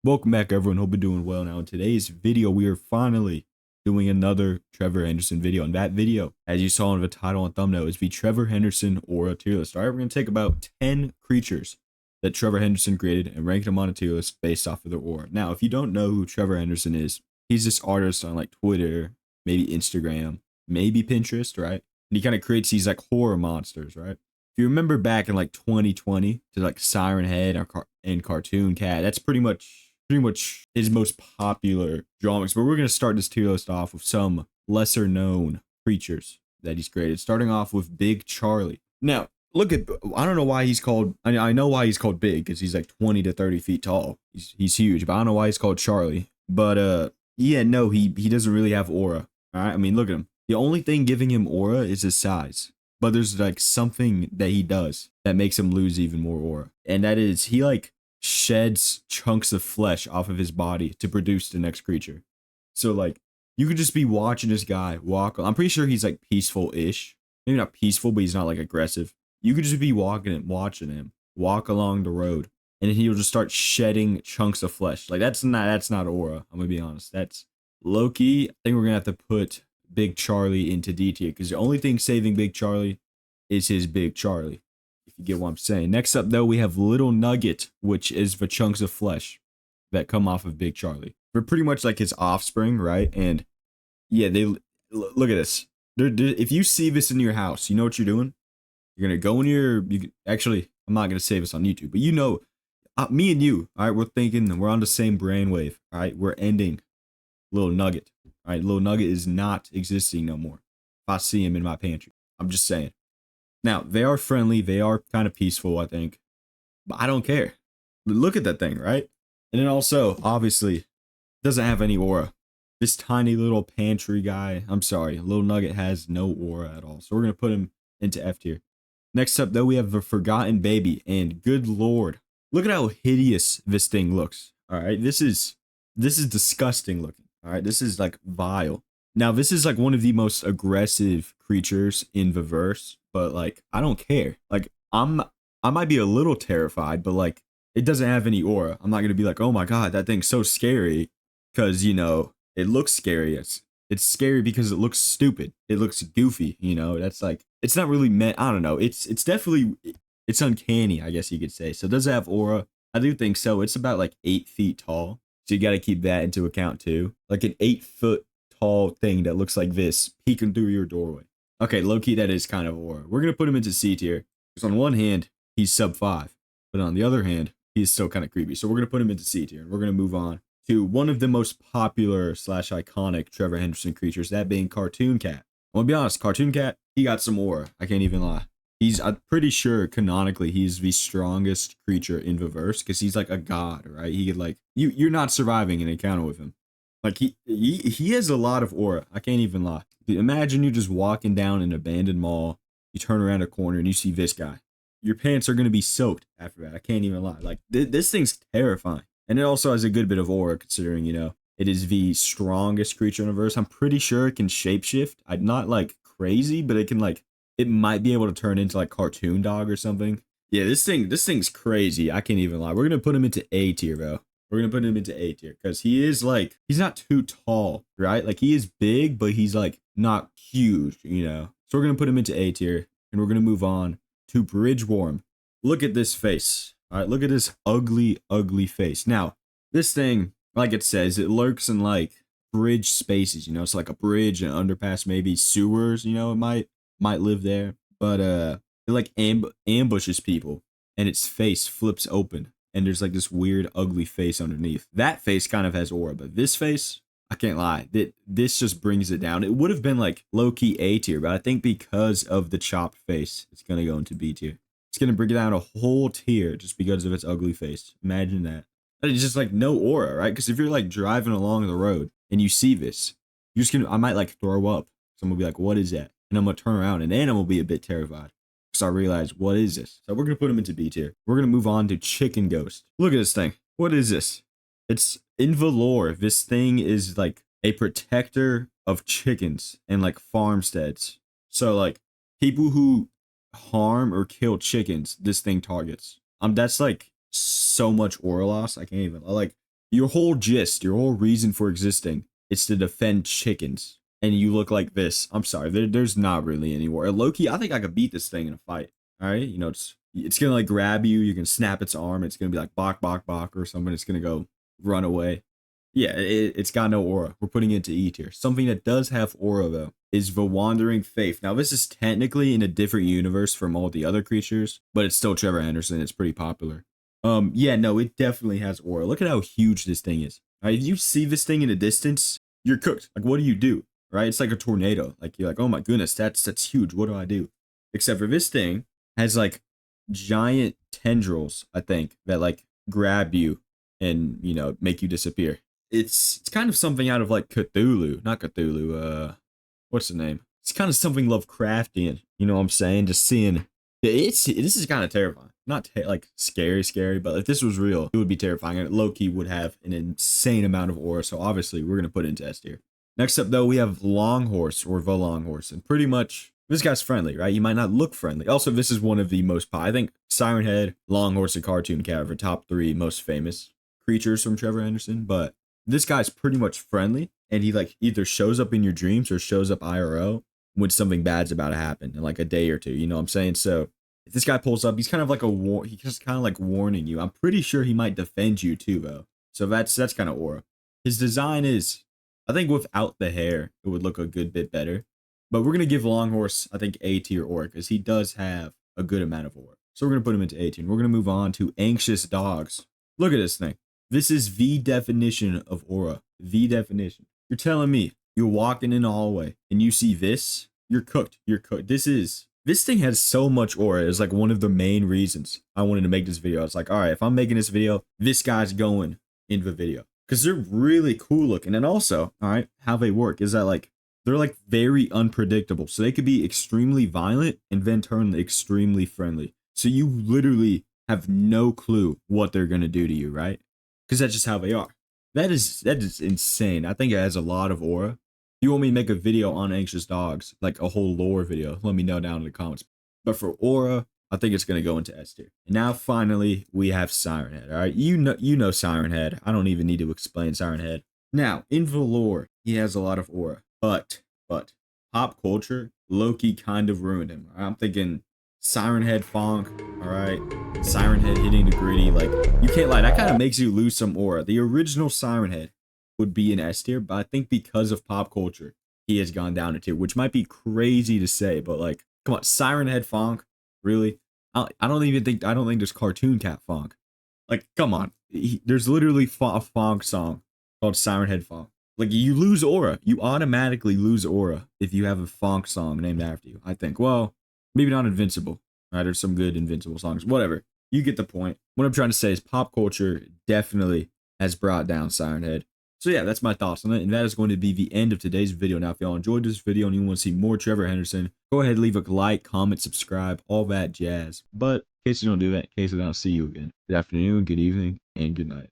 Welcome back, everyone. Hope you're doing well. Now, in today's video, we are finally doing another Trevor Henderson video. And that video, as you saw in the title and thumbnail, is the Trevor Henderson Aura tier list. All right, we're going to take about 10 creatures that Trevor Henderson created and rank them on a tier list based off of their aura. Now, if you don't know who Trevor Henderson is, he's this artist on like Twitter, maybe Instagram, maybe Pinterest, right? And he kind of creates these like horror monsters, right? If you remember back in like 2020 to like Siren Head and Cartoon Cat, that's pretty much his most popular drawings. But we're going to start this tier list off with some lesser known creatures that he's created, starting off with Big Charlie. Now, look at, I don't know why he's called, I know why he's called big, because he's like 20 to 30 feet tall. He's huge, but I don't know why he's called Charlie. But yeah, no, he doesn't really have aura. All right, I mean, look at him. The only thing giving him aura is his size. But there's like something that he does that makes him lose even more aura. And that is, he like sheds chunks of flesh off of his body to produce the next creature. So like, you could just be watching this guy walk. I'm pretty sure he's like peaceful-ish. Maybe not peaceful, but he's not like aggressive. You could just be watching him walk along the road, and then he'll just start shedding chunks of flesh. Like that's not aura. I'm gonna be honest. That's low key. I think we're gonna have to put Big Charlie into D tier, because the only thing saving Big Charlie is his Big Charlie. If you get what I'm saying. Next up, though, we have Lil Nugget, which is the chunks of flesh that come off of Big Charlie. They're pretty much like his offspring, right? And yeah, look at this. If you see this in your house, you know what you're doing? You're gonna go in actually, I'm not gonna say this on YouTube, but you know, me and you, all right, we're thinking, we're on the same brainwave, all right? We're ending Lil Nugget, all right? Lil Nugget is not existing no more. If I see him in my pantry, I'm just saying. Now, they are friendly, they are kind of peaceful, I think, but I don't care. Look at that thing, right? And then also, obviously, doesn't have any aura. This tiny little pantry guy, I'm sorry, Lil Nugget has no aura at all. So we're going to put him into F tier. Next up, though, we have the Forgotten Baby, and good lord, look at how hideous this thing looks. All right, this is disgusting looking. All right, this is like vile. Now, this is like one of the most aggressive creatures in the verse, but like I don't care. Like I might be a little terrified, but like it doesn't have any aura. I'm not gonna be like, oh my god, that thing's so scary, because you know it looks scary. It's scary because it looks stupid. It looks goofy. You know, that's like, it's not really meant. I don't know. It's definitely, it's uncanny, I guess you could say. So does it have aura? I do think so. It's about like 8 feet tall, so you got to keep that into account too. Like an 8-foot tall thing that looks like this peeking through your doorway. Okay, low-key, that is kind of aura. We're gonna put him into C tier, because on one hand he's sub 5, but on the other hand he's still kind of creepy. So we're gonna put him into C tier, and we're gonna move on to one of the most popular / iconic Trevor Henderson creatures, that being Cartoon Cat. I'm gonna be honest, Cartoon Cat, he got some aura. I can't even lie. I'm pretty sure canonically he's the strongest creature in the verse, because he's like a god, right? He could like, you're not surviving an encounter with him. Like he has a lot of aura. I can't even lie. Imagine you just walking down an abandoned mall, you turn around a corner and you see this guy. Your pants are gonna be soaked after that. I can't even lie. Like this thing's terrifying. And it also has a good bit of aura, considering, you know, it is the strongest creature in the verse. I'm pretty sure it can shapeshift. I'm not like crazy, but it can like, it might be able to turn into like Cartoon Dog or something. Yeah, this thing's crazy. I can't even lie. We're gonna put him into A tier, though. We're gonna put him into A tier because he is like, he's not too tall, right? Like he is big, but he's like not huge, you know. So we're gonna put him into A tier, and we're gonna move on to Bridgeworm. Look at this face. All right, look at this ugly, ugly face. Now, this thing, like it says, it lurks in like bridge spaces, you know. It's like a bridge, an underpass, maybe sewers, you know. It might live there, but it like ambushes people, and its face flips open, and there's like this weird, ugly face underneath. That face kind of has aura, but this face, I can't lie, this just brings it down. It would have been like low-key A tier, but I think because of the chopped face, it's gonna go into B tier. It's gonna bring it down a whole tier just because of its ugly face. Imagine that. And it's just like no aura, right? Because if you're like driving along the road and you see this, you're just gonna, I might like throw up. So I'm gonna be like, what is that? And I'm gonna turn around, and then I'm gonna be a bit terrified, because I realize, what is this? So we're gonna put him into B tier. We're gonna move on to Chicken Ghost. Look at this thing. What is this? It's in the lore. This thing is like a protector of chickens and like farmsteads. So like people who harm or kill chickens, this thing targets. That's like so much aura loss. I can't even, like, Your whole gist, your whole reason for existing is to defend chickens. And you look like this. I'm sorry, there's not really any war. Loki, I think I could beat this thing in a fight. All right, you know, it's gonna like grab you. You can snap its arm. It's gonna be like bok bok bok or something. It's gonna go run away. Yeah, it's got no aura. We're putting it into E tier. Something that does have aura though is the Wandering Faith. Now this is technically in a different universe from all the other creatures, but it's still Trevor Henderson. It's pretty popular. Yeah, no, it definitely has aura. Look at how huge this thing is. Right, if you see this thing in a distance, you're cooked. Like, what do? Right? It's like a tornado. Like you're like, oh my goodness, that's huge. What do I do? Except for this thing has like giant tendrils, I think, that like grab you and you know make you disappear. It's kind of something out of like Cthulhu, not Cthulhu. What's the name? It's kind of something Lovecraftian. You know what I'm saying? Just seeing this is kind of terrifying. Not like scary, but if this was real, it would be terrifying. And Loki would have an insane amount of aura. So obviously, we're gonna put it into S tier. Next up, though, we have Longhorse or the Longhorse, and pretty much this guy's friendly, right? He might not look friendly. Also, this is one of the most, I think, Siren Head, Longhorse, and Cartoon Cat are top 3 most famous creatures from Trevor Henderson. But this guy's pretty much friendly, and he like either shows up in your dreams or shows up IRL when something bad's about to happen in like a day or two. You know what I'm saying? So if this guy pulls up, he's kind of like he's just kind of like warning you. I'm pretty sure he might defend you too, though. So that's kind of aura. His design is, I think without the hair, it would look a good bit better. But we're going to give Longhorse, I think, A tier aura because he does have a good amount of aura. So we're going to put him into A tier. And we're going to move on to Anxious Dogs. Look at this thing. This is the definition of aura. The definition. You're telling me you're walking in the hallway and you see this? You're cooked. You're cooked. This thing has so much aura. It's like one of the main reasons I wanted to make this video. It's like, all right, if I'm making this video, this guy's going into the video. Because they're really cool looking. And also, all right, how they work is that like they're like very unpredictable. So they could be extremely violent and then turn extremely friendly. So you literally have no clue what they're gonna do to you, right? Because that's just how they are. That is insane. I think it has a lot of aura. If you want me to make a video on Anxious Dogs, like a whole lore video, let me know down in the comments. But for aura, I think it's gonna go into S tier. And now finally we have Siren Head. All right, you know Siren Head. I don't even need to explain Siren Head. Now in the lore, he has a lot of aura, but pop culture, Loki kind of ruined him. I'm thinking Siren Head Fonk. All right, Siren Head hitting the gritty. Like you can't lie, that kind of makes you lose some aura. The original Siren Head would be an S tier, but I think because of pop culture, he has gone down a tier, which might be crazy to say, but like, come on, Siren Head Fonk. Really? I don't think there's Cartoon Cat Fonk. Like, come on. There's literally a Fonk song called Siren Head Fonk. Like, you lose aura. You automatically lose aura if you have a Fonk song named after you, I think. Well, maybe not Invincible. Right? There's some good Invincible songs. Whatever. You get the point. What I'm trying to say is pop culture definitely has brought down Siren Head. So yeah, that's my thoughts on it, and that is going to be the end of today's video. Now, if y'all enjoyed this video and you want to see more Trevor Henderson, go ahead, leave a like, comment, subscribe, all that jazz. But in case you don't do that, in case I don't see you again, good afternoon, good evening, and good night.